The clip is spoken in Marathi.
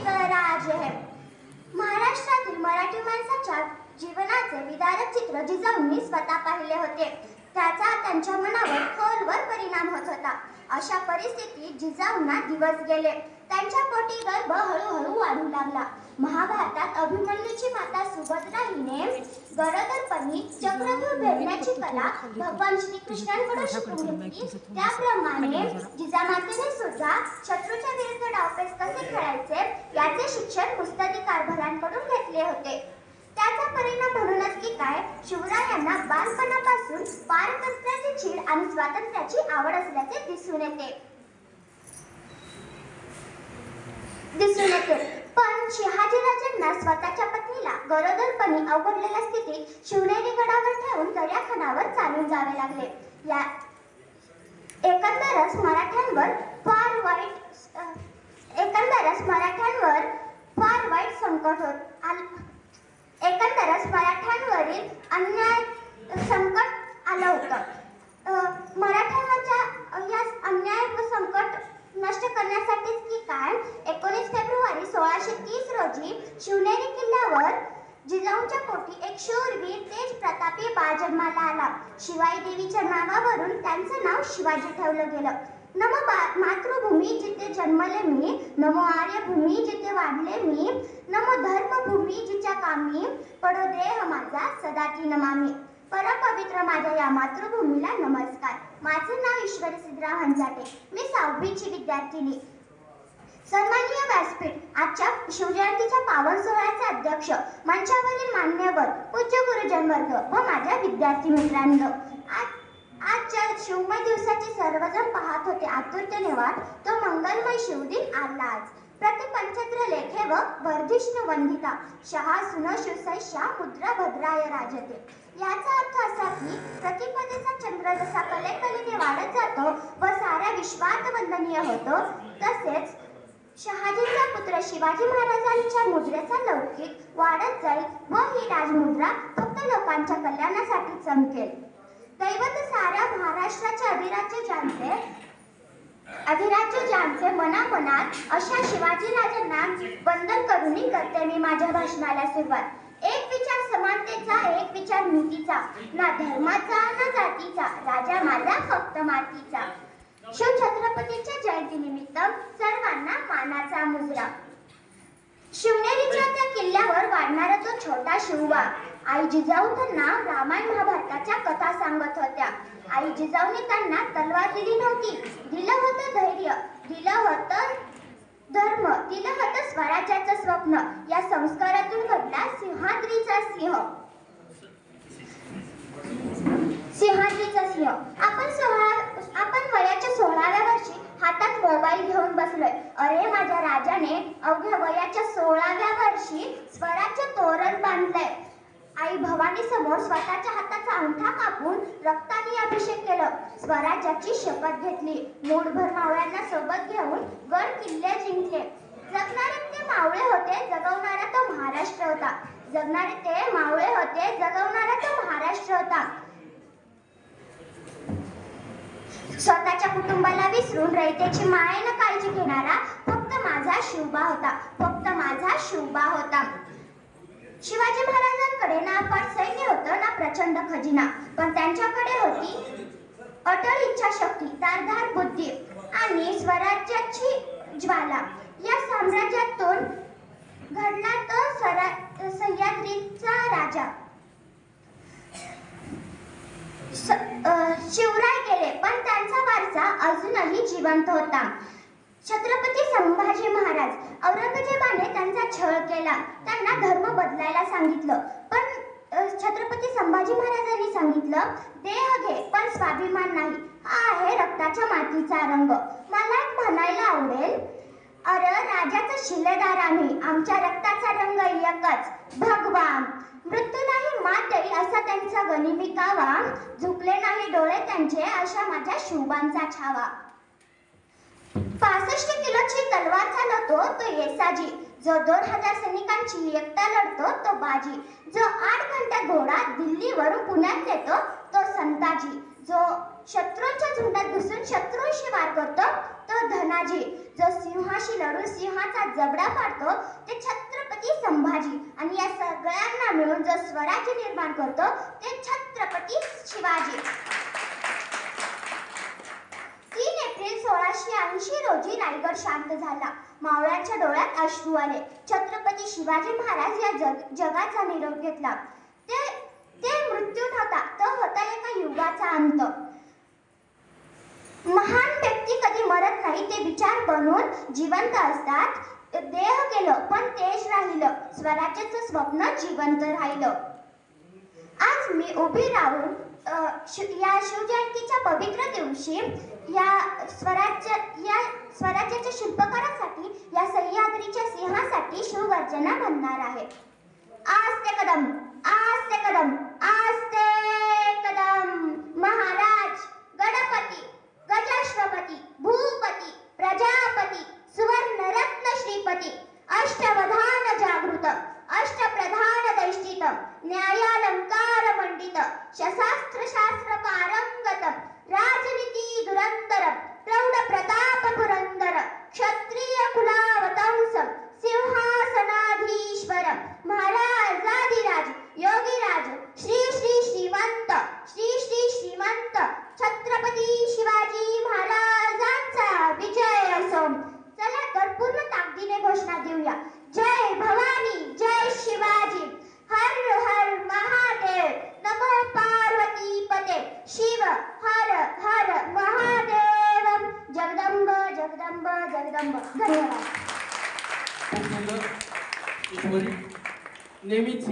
स्वराज्य है. महाराष्ट्रातील मराठी माणसाच्या जीवनाचे विदारक चित्र जिजाऊंनी स्वतः पाहिले होते. त्याचा त्यांच्या मनावर खोलवर परिणाम होत होता. अशा परिस्थितीत जिजाऊंना दिवस गेले. त्यांच्या पोटी गर्भ हळूहळू वाढू लागला. महाभारतात अभिमन्यूची माता सुभद्रा हिने गरोदरपणी चक्रव्यूह भेदण्याची कला भगवान श्रीकृष्णांकडून शिकून घेतली. त्याप्रमाणे जिजामातेने सुद्धा शत्रूच्या विरुद्ध डावपेच कसे खेळायचे याचे शिक्षण पुस्तकी कारभारांकडून घेतले होते. त्याचा परिणाम म्हणूनच की काय, शिवरायांना बालपणापासून पारतंत्र्याची चीड आणि स्वातंत्र्याची आवड असल्याचे दिसून येते. पण शहाजीराजांना स्वतःच्या पत्नीला गरोदरपणी अवघडलेल्या स्थितीत शिवनेरी गडावर ठेवून दर्याखानावर चालून जावे लागले. या एकंदरच मराठ्यांवर फार वाईट संकट मराठ्यांवरील अन्याय संकट आलं होतं. मराठ्यांवरच्या या अन्याय व संकट नष्ट करण्यासाठीच की काय 19 फेब्रुवारी 1630 रोजी शिवनेरी किल्ल्यावर जिजाऊंच्या पोटी एक शूरवीर तेज प्रतापी बाळ जन्माला आला. शिवाई देवीच्या नावावरून त्यांचं नाव शिवाजी ठेवलं गेलं. नमो मातृभूमी जिथे जन्मले मी, नमो आर्यभूमी जिथे वाढले मी, नमो धर्मभूमी जिच्या कामी, पडो देह माझा सदा ती नमामी. परमपवित्र माझ्या या मातृभूमीला नमस्कार. माझे नाव ईश्वरी सिद्धराव हंजाटे. मी 6वीची विद्यार्थिनी. सन्माननीय व्यासपीठ, आजच्या शिवजयंतीच्या पावन सोहळ्याचे अध्यक्ष, मंचावरील मान्यवर, पूज्य गुरुजन वर्ग व माझ्या विद्यार्थी मित्रांनो, आजच्या शिवमय दिवसाची सर्वजण पाहत होते आतुरतेने वाट. तो मंगलमय शिवदिन आला आज. प्रतिपंचत्र लेखे व वर्धिष्णु वंदिता शहासुन शिवसैष्या मुद्रा भद्राय राजते. याचा अर्थ असा की प्रतिपदेचा चंद्र जसा कलेकलीने वाढत जातो व साऱ्या विश्वात वंदनीय होतो, तसेच शहाजीचा पुत्र शिवाजी महाराजांच्या मुद्रेचा लौकिक वाढत जाईल व ही राजमुद्रा फक्त लोकांच्या कल्याणासाठी चमकेल. दैवत साऱ्या महाराष्ट्राचे अधिराज्य ज्यांचे मनामनात अशा शिवाजी राजांना वंदन करूनही करते मी माझ्या भाषणाला सुरुवात. एक विचार समानतेचा, एक विचार नीतीचा, ना धर्माचा ना जातीचा, राजा माझा फक्त मातीचा. शिवछत्रपतीच्या जयंतीनिमित्त सर्वांना मानाचा मुजरा. शिवनेरीच्या त्या किल्ल्यावर वाढणारा तो छोटा शिवबा. आई जिजाऊ त्यांना रामायण महाभारताच्या कथा सांगत होत्या. आई जिजाऊने त्यांना तलवार दिली नव्हती, दिलं होतं धैर्य, दिलं होतं धर्म, दिलं होतं स्वराज्याचं स्वप्न. या संस्कारातून घडला सिंहाद्रीचा सिंह. आपण वयाच्या 16व्या वर्षी हातात मोबाईल घेऊन बसलोय. अरे माझ्या राजाने अवघ्या वयाच्या 16व्या वर्षी स्वराज्य तोरण बांधलंय. आई भवानी समोर स्वतःच्या हाताचा अंगठा कापून रक्ताने अभिषेक केलं. स्वराज्याची शपथ घेतली. मूठभर मावळ्यांना सोबत घेऊन गड किल्ले जिंकले. जगणारे ते मावळे होते, जगवणारा तो महाराष्ट्र होता. जगणारे ते मावळे होते, जगवणारा तो महाराष्ट्र होता. स्वतःच्या कुटुंबाला विसरून रयतेची मायेनं काळजी घेणारा फक्त माझा शिवबा होता, फक्त माझा शिवबा होता. शिवाजी महाराजांकडे ना अफाट सैन्य होतं ना प्रचंड खजिना, पण त्यांच्याकडे होती अटळ इच्छाशक्ती, धारदार बुद्धी आणि स्वराज्याची ज्वाला. या साम्राज्यातून घडला तो सह्याद्रीचा राजा. शिवराय गेले पण त्यांचा वारसा अजूनही जिवंत होता. छत्रपती संभाजी महाराज. औरंगजेबाने त्यांचा छळ केला, त्यांना धर्म बदलायला सांगितलं, पण छत्रपती संभाजी महाराजांनी सांगितलं, देह घे पण स्वाभिमान नाही. हा आहे रक्ताच्या मातीचा रंग. मला म्हणायला आवडेल, अरे राजाचा शिलेदार आम्ही, आमच्या रक्ताचा रंग एकच, भगवा. मृत्यूलाही मात देईल असा त्यांचा गनिमिकावा, झुकले नाही डोळे त्यांचे अशा माझ्या शिवबांचा छावा. 65 किलोची तलवार चालवतो तो येसाजी, जो 2000 सैनिकांची एकटा लढतो तो बाजी, जो 8 घंटा घोडा दिल्लीवरून पुण्यात नेतो तो संताजी, जो शत्रूंच्या झुंडात घुसून शत्रूंशी वार करतो तो धनाजी. जो सिंहाशी लढून सिंहाचा जबडा पाडतो ते छत्रपती संभाजी. आणि या सगळ्यांना मिळून जो स्वराज्य निर्माण करतो ते छत्रपती शिवाजी. 3 एप्रिल 1680 रोजी रायगड शांत झाला. मावळ्यांच्या डोळ्यात अश्रू आले. छत्रपती शिवाजी महाराज या जगाचा निरोप घेतला. ते मृत्यू नव्हता, तो होता एका युगाचा अंत. महान व्यक्ती कधी मरत नाही, ते विचार बनून जिवंत असतात. देह गेलं पण तेज राहिलं. स्वराज्याचं स्वप्न जिवंत राहिलं. आज मी उभी राहून या शिवजयंतीच्या पवित्र दिवशी या स्वराज्याच्या शिल्पकारासाठी, या सह्याद्रीच्या सिंहासाठी शिवगर्जना म्हणणार आहे. आस्ते कदम, आस्ते कदम, आस्ते कदम. महाराज, गणपती, गजाश्वपती, भूपती, प्रजापती, सुवर्णरत्न श्रीपती, अष्टवधान जागृत, अष्टप्रधान दैष्टित, न्यायालंकार मंडित, शस्त्र शास्त्र पारंगत, राजनीती दुरंदर, प्रौढ प्रताप पुरंदर, क्षत्रिय कुलावतंस, सिंहासनाधीश्वर, महाराजाधिराज, योगीराज, श्री श्री श्रीमंत, श्री श्री श्रीमंत छत्रपती शिवाजी महाराजांचा विजय असो. चला तर पूर्ण ताकदीने घोषणा देऊया. जय भवानी, जय शिवाजी, हर हर महादेव, नमो पार्वती पते, शिव हर हर महादेव, जगदंब जगदंब जगदंब. धन्यवाद. नेहमीच